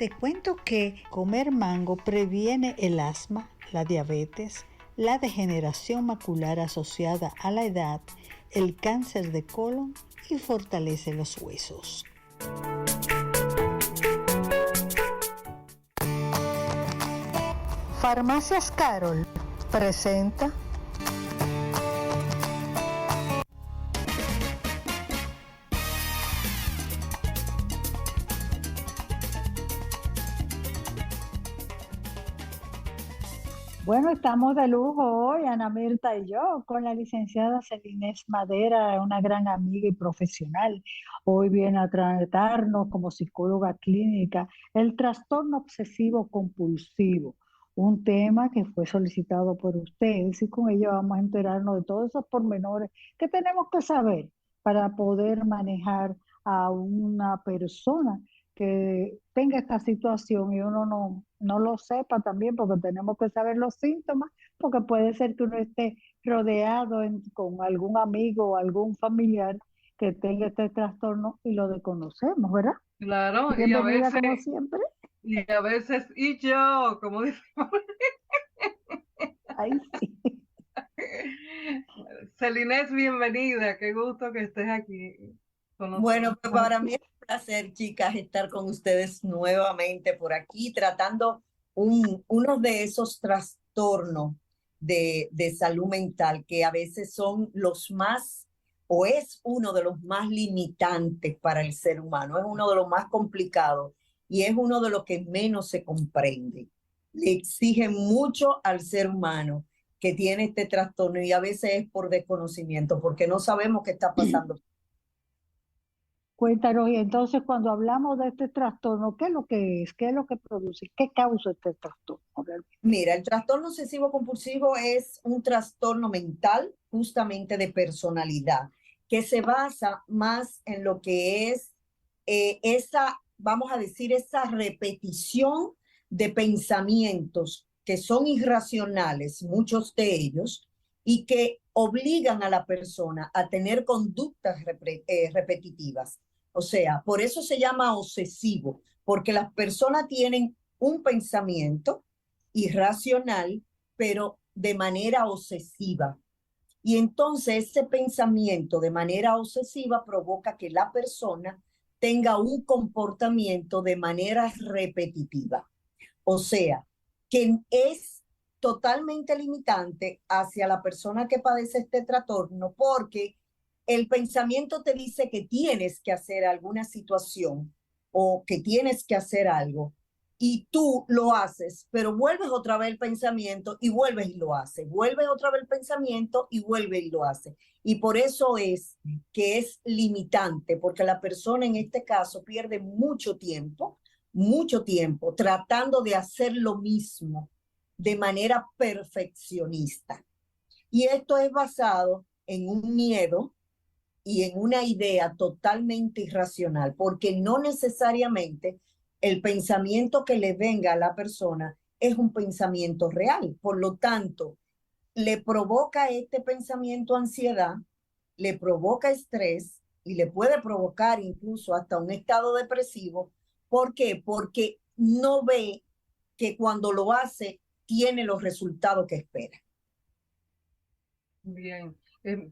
Te cuento que comer mango previene el asma, la diabetes, la degeneración macular asociada a la edad, el cáncer de colon y fortalece los huesos. Farmacias Carol presenta Bueno, estamos de lujo hoy, Ana Mirta y yo, con la licenciada Celines Madera, una gran amiga y profesional. Hoy viene a tratarnos como psicóloga clínica el trastorno obsesivo compulsivo, un tema que fue solicitado por ustedes y con ello vamos a enterarnos de todos esos pormenores que tenemos que saber para poder manejar a una persona que tenga esta situación y uno no lo sepa también, porque tenemos que saber los síntomas, porque puede ser que uno esté rodeado con algún amigo o algún familiar que tenga este trastorno y lo desconocemos, ¿verdad? Claro, Bienvenida como siempre. y yo, como decimos. Ay, sí. Celines, bienvenida, qué gusto que estés aquí con nosotros. Bueno, pues para mí es un placer, chicas, estar con ustedes nuevamente por aquí, tratando uno de esos trastornos de salud mental que a veces son los más, o es uno de los más limitantes para el ser humano, es uno de los más complicados y es uno de los que menos se comprende. Le exige mucho al ser humano que tiene este trastorno y a veces es por desconocimiento, porque no sabemos qué está pasando. Cuéntanos, y entonces cuando hablamos de este trastorno, ¿qué es lo que es? ¿Qué es lo que produce? ¿Qué causa este trastorno? Mira, el trastorno obsesivo compulsivo es un trastorno mental, justamente de personalidad, que se basa más en lo que es vamos a decir, esa repetición de pensamientos que son irracionales, muchos de ellos, y que obligan a la persona a tener conductas repetitivas. O sea, por eso se llama obsesivo, porque las personas tienen un pensamiento irracional, pero de manera obsesiva. Y entonces ese pensamiento de manera obsesiva provoca que la persona tenga un comportamiento de manera repetitiva. O sea, que es totalmente limitante hacia la persona que padece este trastorno, porque el pensamiento te dice que tienes que hacer alguna situación o que tienes que hacer algo y tú lo haces, pero vuelves otra vez el pensamiento y vuelves y lo haces, vuelves otra vez el pensamiento y vuelves y lo haces. Y por eso es que es limitante, porque la persona en este caso pierde mucho tiempo tratando de hacer lo mismo de manera perfeccionista. Y esto es basado en un miedo y en una idea totalmente irracional, porque no necesariamente el pensamiento que le venga a la persona es un pensamiento real. Por lo tanto, le provoca este pensamiento ansiedad, le provoca estrés y le puede provocar incluso hasta un estado depresivo. ¿Por qué? Porque no ve que cuando lo hace tiene los resultados que espera. Bien,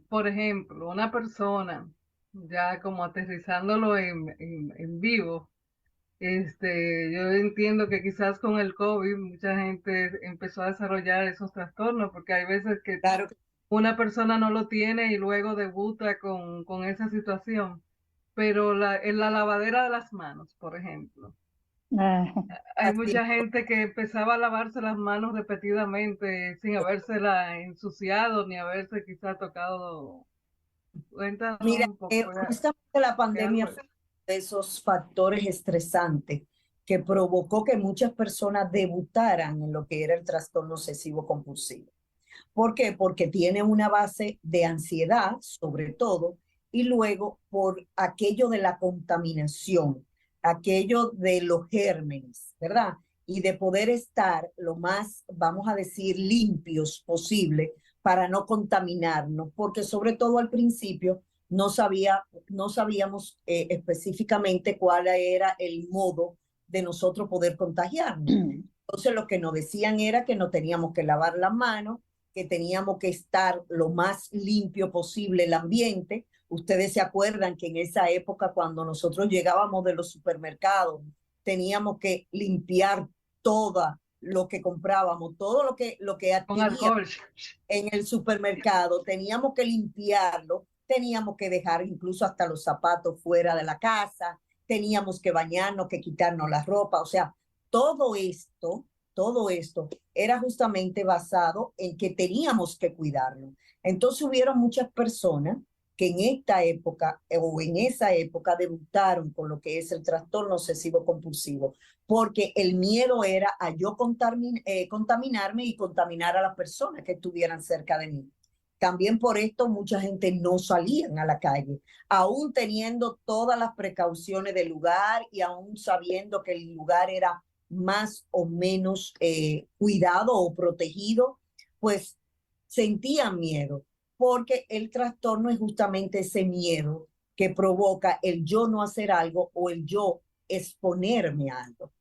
por ejemplo, una persona, ya como aterrizándolo en vivo, yo entiendo que quizás con el COVID mucha gente empezó a desarrollar esos trastornos, porque hay veces que Claro. una persona no lo tiene y luego debuta con esa situación. Pero en la lavadera de las manos, por ejemplo, hay mucha gente que empezaba a lavarse las manos repetidamente sin habérsela ensuciado ni haberse quizá tocado. Cuéntanos Mira, un poco. justamente la pandemia fue uno de esos factores estresantes que provocó que muchas personas debutaran en lo que era el trastorno obsesivo compulsivo. ¿Por qué? Porque tiene una base de ansiedad, sobre todo, y luego por aquello de la contaminación, aquello de los gérmenes, ¿verdad? Y de poder estar lo más, vamos a decir, limpios posible para no contaminarnos, porque sobre todo al principio no sabíamos específicamente cuál era el modo de nosotros poder contagiarnos. Entonces lo que nos decían era que no teníamos que lavar las manos, que teníamos que estar lo más limpio posible el ambiente. Ustedes se acuerdan que en esa época cuando nosotros llegábamos de los supermercados, teníamos que limpiar todo lo que comprábamos, todo lo que adquiríamos en el supermercado, teníamos que limpiarlo, teníamos que dejar incluso hasta los zapatos fuera de la casa, teníamos que bañarnos, que quitarnos la ropa, o sea, todo esto era justamente basado en que teníamos que cuidarnos. Entonces hubieron muchas personas que en esta época o en esa época debutaron con lo que es el trastorno obsesivo compulsivo, porque el miedo era a yo contaminarme y contaminar a las personas que estuvieran cerca de mí. También por esto mucha gente no salían a la calle, aún teniendo todas las precauciones del lugar y aún sabiendo que el lugar era más o menos cuidado o protegido, pues sentían miedo, porque el trastorno es justamente ese miedo que provoca el yo no hacer algo o el yo exponerme a algo.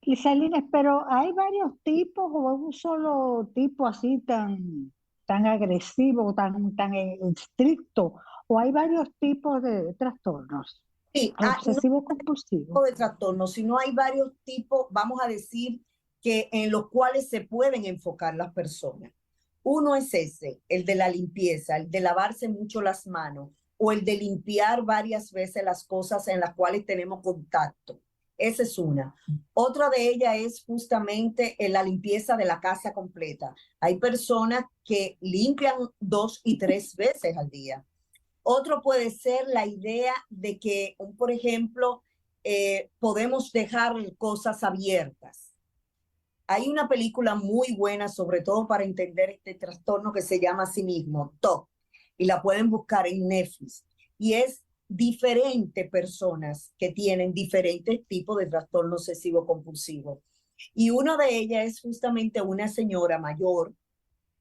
Lisalines, pero hay varios tipos o un solo tipo así tan agresivo, tan estricto, o hay varios tipos de trastornos. Sí, Obsesivo compulsivo. No de trastornos, sino hay varios tipos, vamos a decir, que en los cuales se pueden enfocar las personas. Uno es ese, el de la limpieza, el de lavarse mucho las manos o el de limpiar varias veces las cosas en las cuales tenemos contacto. Esa es una. Otra de ellas es justamente la limpieza de la casa completa. Hay personas que limpian 2 y 3 veces al día. Otro puede ser la idea de que, por ejemplo, podemos dejar cosas abiertas. Hay una película muy buena, sobre todo para entender este trastorno, que se llama así mismo, TOC, y la pueden buscar en Netflix. Y es diferentes personas que tienen diferentes tipos de trastorno obsesivo compulsivo. Y una de ellas es justamente una señora mayor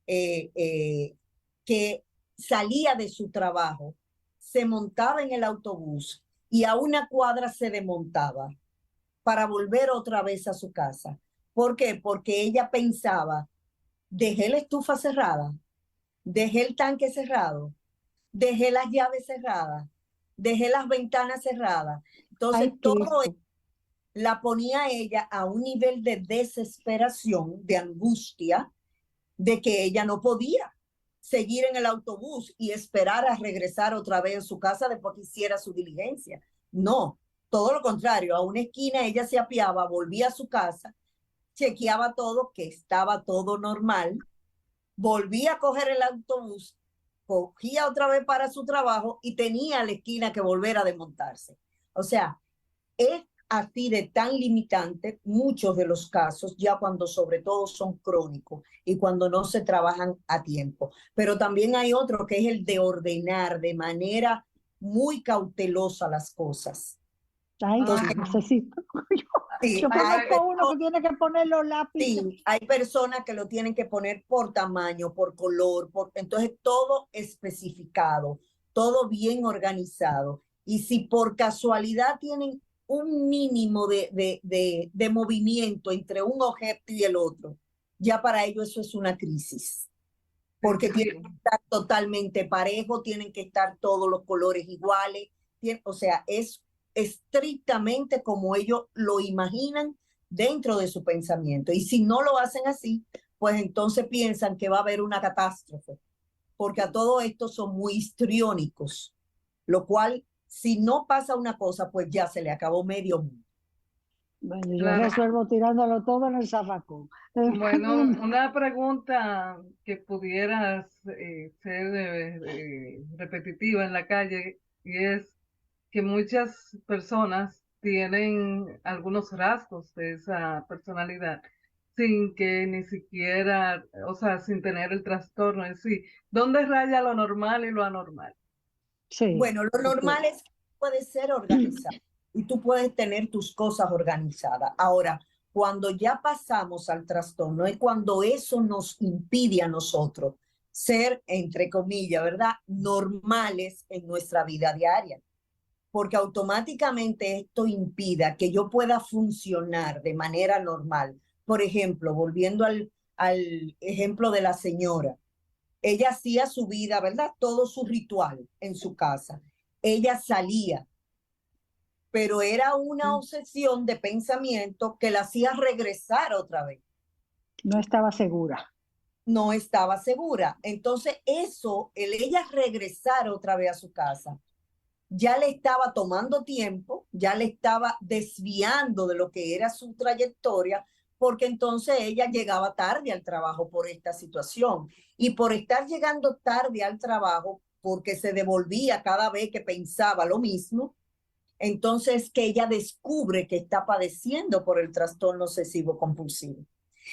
que salía de su trabajo, se montaba en el autobús y a una cuadra se desmontaba para volver otra vez a su casa. ¿Por qué? Porque ella pensaba, dejé la estufa cerrada, dejé el tanque cerrado, dejé las llaves cerradas, dejé las ventanas cerradas. Entonces, todo eso la ponía a ella a un nivel de desesperación, de angustia, de que ella no podía seguir en el autobús y esperar a regresar otra vez a su casa después que hiciera su diligencia. No, todo lo contrario, a una esquina ella se apiaba, volvía a su casa, chequeaba todo, que estaba todo normal, volvía a coger el autobús, cogía otra vez para su trabajo y tenía a la esquina que volver a desmontarse. O sea, es así de tan limitante muchos de los casos, ya cuando sobre todo son crónicos y cuando no se trabajan a tiempo. Pero también hay otro que es el de ordenar de manera muy cautelosa las cosas. Ay, entonces, necesito. Sí, yo conozco uno que tiene que poner los lápices. Sí, hay personas que lo tienen que poner por tamaño, por color, entonces todo especificado, todo bien organizado. Y si por casualidad tienen un mínimo de movimiento entre un objeto y el otro, ya para ellos eso es una crisis. Porque tienen que estar totalmente parejo, tienen que estar todos los colores iguales. O sea, es estrictamente como ellos lo imaginan dentro de su pensamiento. Y si no lo hacen así, pues entonces piensan que va a haber una catástrofe. Porque a todo esto son muy histriónicos, lo cual, si no pasa una cosa, pues ya se le acabó medio mundo. Bueno, yo resuelvo tirándolo todo en el zafacón. Bueno, una pregunta que pudiera ser repetitiva en la calle, y es que muchas personas tienen algunos rasgos de esa personalidad sin que ni siquiera, o sea, sin tener el trastorno en sí. ¿Dónde raya lo normal y lo anormal? Sí. Bueno, lo normal es que puede ser organizado y tú puedes tener tus cosas organizadas. Ahora, cuando ya pasamos al trastorno es cuando eso nos impide a nosotros ser, entre comillas, ¿verdad?, normales en nuestra vida diaria. porque automáticamente esto impida que yo pueda funcionar de manera normal. Por ejemplo, volviendo al ejemplo de la señora, ella hacía su vida, ¿verdad? Todo su ritual en su casa. Ella salía, pero era una obsesión de pensamiento que la hacía regresar otra vez. No estaba segura. No estaba segura. Entonces eso, ella regresar otra vez a su casa, ya le estaba tomando tiempo, ya le estaba desviando de lo que era su trayectoria, porque entonces ella llegaba tarde al trabajo por esta situación. Y por estar llegando tarde al trabajo, porque se devolvía cada vez que pensaba lo mismo, entonces que ella descubre que está padeciendo por el trastorno obsesivo compulsivo.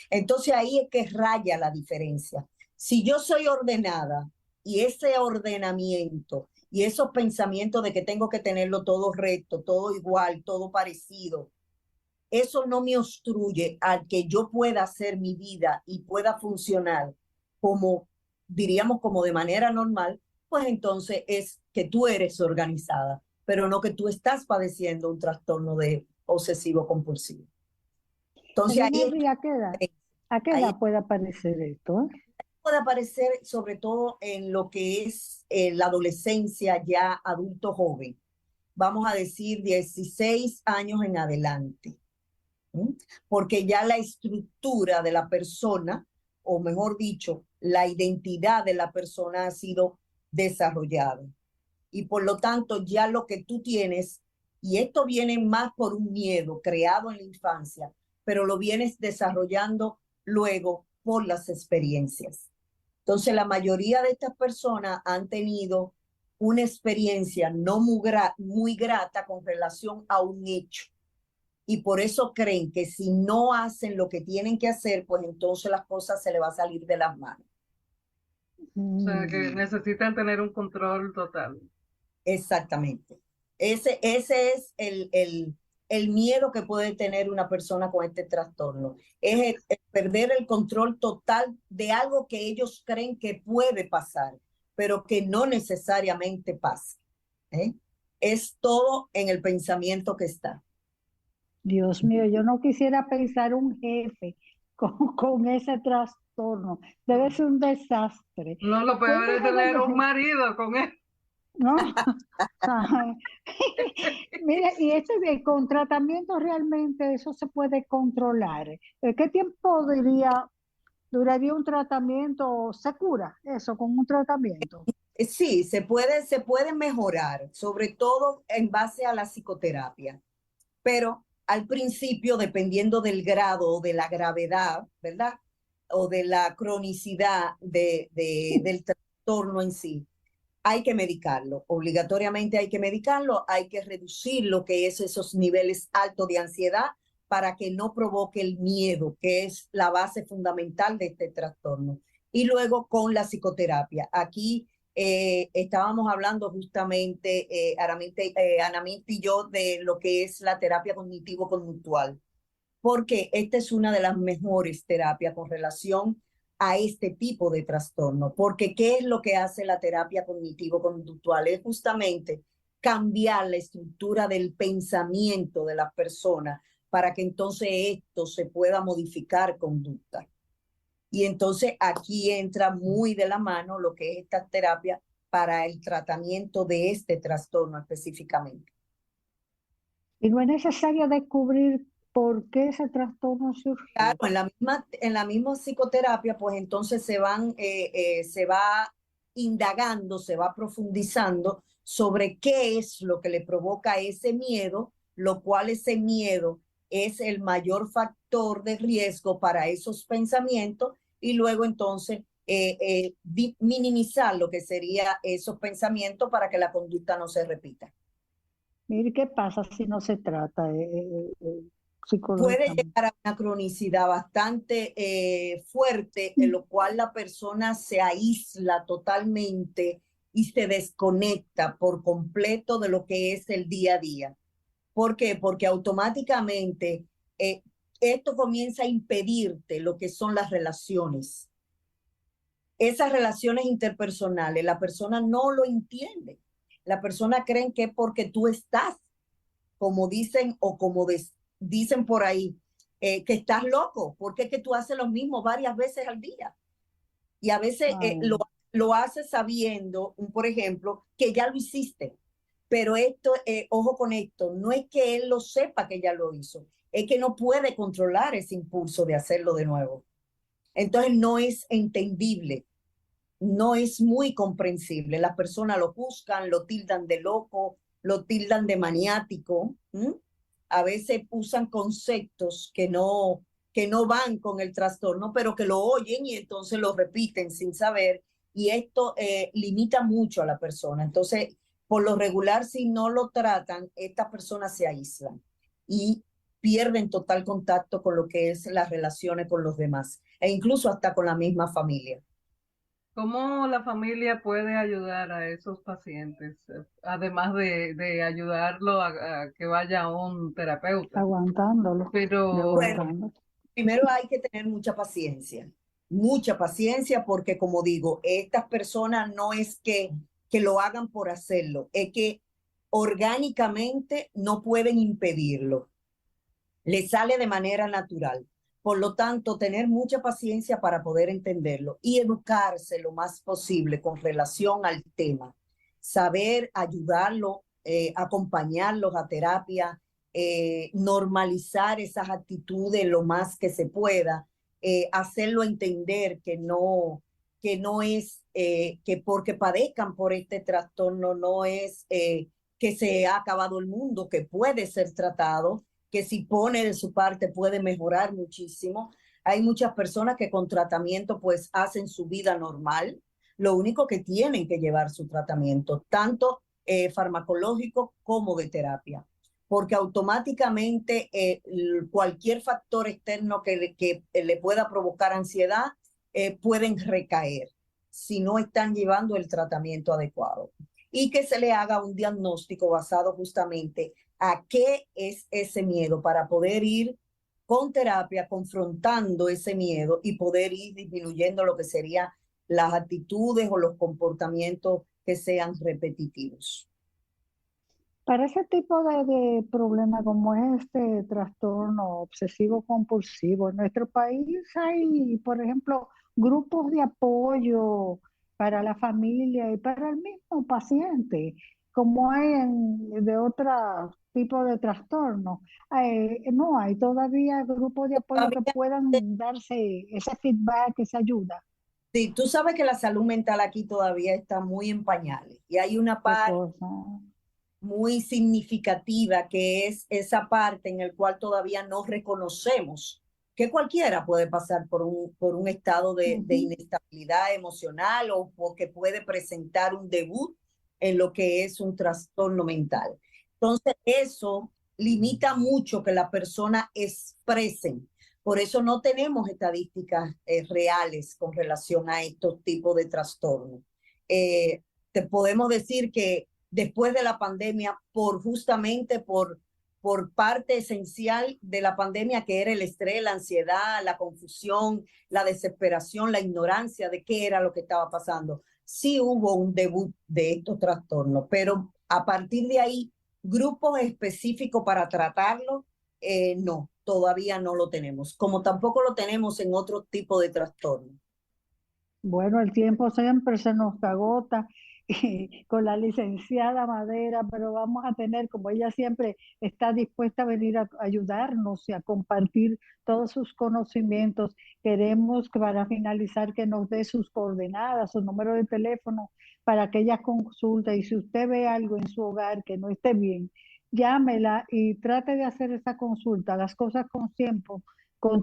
Entonces ahí es que raya la diferencia. Si yo soy ordenada y ese ordenamiento y esos pensamientos de que tengo que tenerlo todo recto, todo igual, todo parecido, eso no me obstruye a que yo pueda hacer mi vida y pueda funcionar como, diríamos, como de manera normal, pues entonces es que tú eres organizada, pero no que tú estás padeciendo un trastorno de obsesivo compulsivo. Entonces ahí ¿a qué edad puede aparecer esto? Puede aparecer sobre todo en lo que es la adolescencia ya adulto joven, vamos a decir 16 años en adelante, porque ya la estructura de la persona, o mejor dicho, la identidad de la persona ha sido desarrollada. Y por lo tanto ya lo que tú tienes, y esto viene más por un miedo creado en la infancia, pero lo vienes desarrollando luego por las experiencias. Entonces, la mayoría de estas personas han tenido una experiencia no muy grata con relación a un hecho. Y por eso creen que si no hacen lo que tienen que hacer, pues entonces las cosas se les va a salir de las manos. O sea, que necesitan tener un control total. Exactamente. Ese es el miedo que puede tener una persona con este trastorno. Es el perder el control total de algo que ellos creen que puede pasar, pero que no necesariamente pasa. Es todo en el pensamiento que está. Dios mío, yo no quisiera pensar un jefe con ese trastorno. Debe ser un desastre. No, lo peor es tener un marido con él. No. Mira, y con tratamiento realmente eso se puede controlar. ¿Qué tiempo duraría un tratamiento? ¿Se cura eso con un tratamiento? Sí, se puede mejorar, sobre todo en base a la psicoterapia, pero al principio, dependiendo del grado o de la gravedad, ¿verdad? O de la cronicidad del trastorno en sí, hay que medicarlo, obligatoriamente hay que medicarlo, hay que reducir lo que es esos niveles altos de ansiedad para que no provoque el miedo, que es la base fundamental de este trastorno. Y luego con la psicoterapia. Aquí estábamos hablando justamente, Anamita y yo, de lo que es la terapia cognitivo-conductual, porque esta es una de las mejores terapias con relación a este tipo de trastorno, porque ¿qué es lo que hace la terapia cognitivo-conductual? Es justamente cambiar la estructura del pensamiento de las personas para que entonces esto se pueda modificar conducta. Y entonces aquí entra muy de la mano lo que es esta terapia para el tratamiento de este trastorno específicamente. Y no es necesario descubrir por qué ese trastorno surgió. Claro, en la misma psicoterapia, pues entonces se va indagando, se va profundizando sobre qué es lo que le provoca ese miedo, lo cual ese miedo es el mayor factor de riesgo para esos pensamientos y luego entonces minimizar lo que sería esos pensamientos para que la conducta no se repita. Mire, ¿qué pasa si no se trata puede llegar a una cronicidad bastante fuerte, en lo cual la persona se aísla totalmente y se desconecta por completo de lo que es el día a día. ¿Por qué? Porque automáticamente esto comienza a impedirte lo que son las relaciones. Esas relaciones interpersonales, la persona no lo entiende. La persona cree que porque tú estás, como dicen o como dicen por ahí, que estás loco, porque es que tú haces lo mismo varias veces al día. Y a veces lo haces sabiendo, por ejemplo, que ya lo hiciste. Pero esto, ojo con esto, no es que él lo sepa que ya lo hizo, es que no puede controlar ese impulso de hacerlo de nuevo. Entonces no es entendible, no es muy comprensible. Las personas lo buscan, lo tildan de loco, lo tildan de maniático. A veces usan conceptos que no van con el trastorno, pero que lo oyen y entonces lo repiten sin saber. Y esto limita mucho a la persona. Entonces, por lo regular, si no lo tratan, estas personas se aíslan y pierden total contacto con lo que es las relaciones con los demás e incluso hasta con la misma familia. ¿Cómo la familia puede ayudar a esos pacientes, además de ayudarlo a que vaya a un terapeuta? Aguantándolo. Pero bueno, primero hay que tener mucha paciencia porque como digo, estas personas no es que lo hagan por hacerlo, es que orgánicamente no pueden impedirlo, les sale de manera natural. Por lo tanto, tener mucha paciencia para poder entenderlo y educarse lo más posible con relación al tema. Saber ayudarlo, acompañarlos a terapia, normalizar esas actitudes lo más que se pueda, hacerlo entender que no es que porque padezcan por este trastorno no es que se ha acabado el mundo, que puede ser tratado, que si pone de su parte puede mejorar muchísimo. Hay muchas personas que con tratamiento pues hacen su vida normal. Lo único que tienen que llevar su tratamiento, tanto farmacológico como de terapia, porque automáticamente cualquier factor externo que le pueda provocar ansiedad pueden recaer si no están llevando el tratamiento adecuado. Y que se le haga un diagnóstico basado justamente a qué es ese miedo para poder ir con terapia confrontando ese miedo y poder ir disminuyendo lo que serían las actitudes o los comportamientos que sean repetitivos. Para ese tipo de problema como este trastorno obsesivo compulsivo, en nuestro país hay, por ejemplo, grupos de apoyo para la familia y para el mismo paciente, como hay de otros tipos de trastornos. No hay todavía grupos de apoyo que puedan darse ese feedback, esa ayuda. Sí, tú sabes que la salud mental aquí todavía está muy en pañales y hay una parte muy significativa que es esa parte en el cual todavía no reconocemos que cualquiera puede pasar por un estado de inestabilidad emocional o que puede presentar un debut en lo que es un trastorno mental. Entonces eso limita mucho que la persona expresen. Por eso no tenemos estadísticas reales con relación a estos tipos de trastornos. Te podemos decir que después de la pandemia, justamente por parte esencial de la pandemia, que era el estrés, la ansiedad, la confusión, la desesperación, la ignorancia de qué era lo que estaba pasando. Sí hubo un debut de estos trastornos, pero a partir de ahí, grupos específicos para tratarlo, no, todavía no lo tenemos, como tampoco lo tenemos en otro tipo de trastornos. Bueno, el tiempo siempre se nos agota con la licenciada Madera, pero vamos a tener, como ella siempre está dispuesta a venir a ayudarnos y a compartir todos sus conocimientos, queremos que para finalizar que nos dé sus coordenadas, su número de teléfono para que ella consulte y si usted ve algo en su hogar que no esté bien, llámela y trate de hacer esa consulta. Las cosas con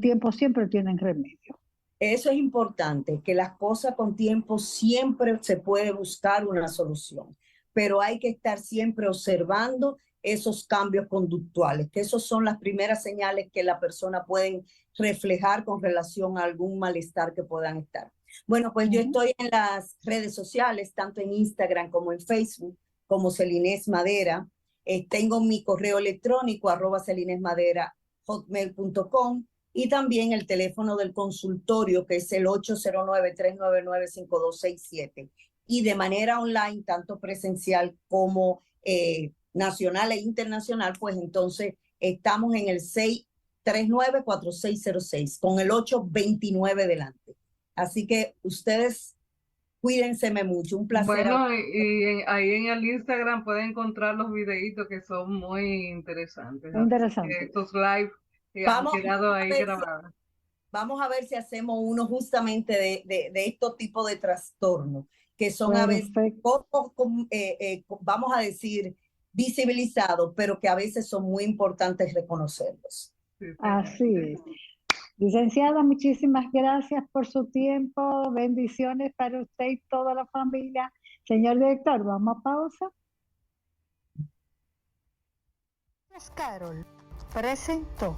tiempo siempre tienen remedio. Eso es importante, que las cosas con tiempo siempre se puede buscar una solución, pero hay que estar siempre observando esos cambios conductuales, que esos son las primeras señales que la persona puede reflejar con relación a algún malestar que puedan estar. Bueno, pues yo estoy en las redes sociales, tanto en Instagram como en Facebook, como Celines Madera. Tengo mi correo electrónico, @celinesmadera@hotmail.com. Y también el teléfono del consultorio, que es el 809-399-5267. y de manera online, tanto presencial como nacional e internacional, pues entonces estamos en el 639-4606 con el 829 delante. Así que ustedes cuídense mucho, un placer. Bueno, ahí en el Instagram pueden encontrar los videitos que son muy interesantes. Muy interesante. Estos live han quedado ahí grabados. Vamos a ver si hacemos uno justamente de estos tipos de trastornos, que son a veces poco, vamos a decir, visibilizados, pero que a veces son muy importantes reconocerlos. Sí, así es. Licenciada, muchísimas gracias por su tiempo. Bendiciones para usted y toda la familia. Señor director, vamos a pausa. Carol presentó.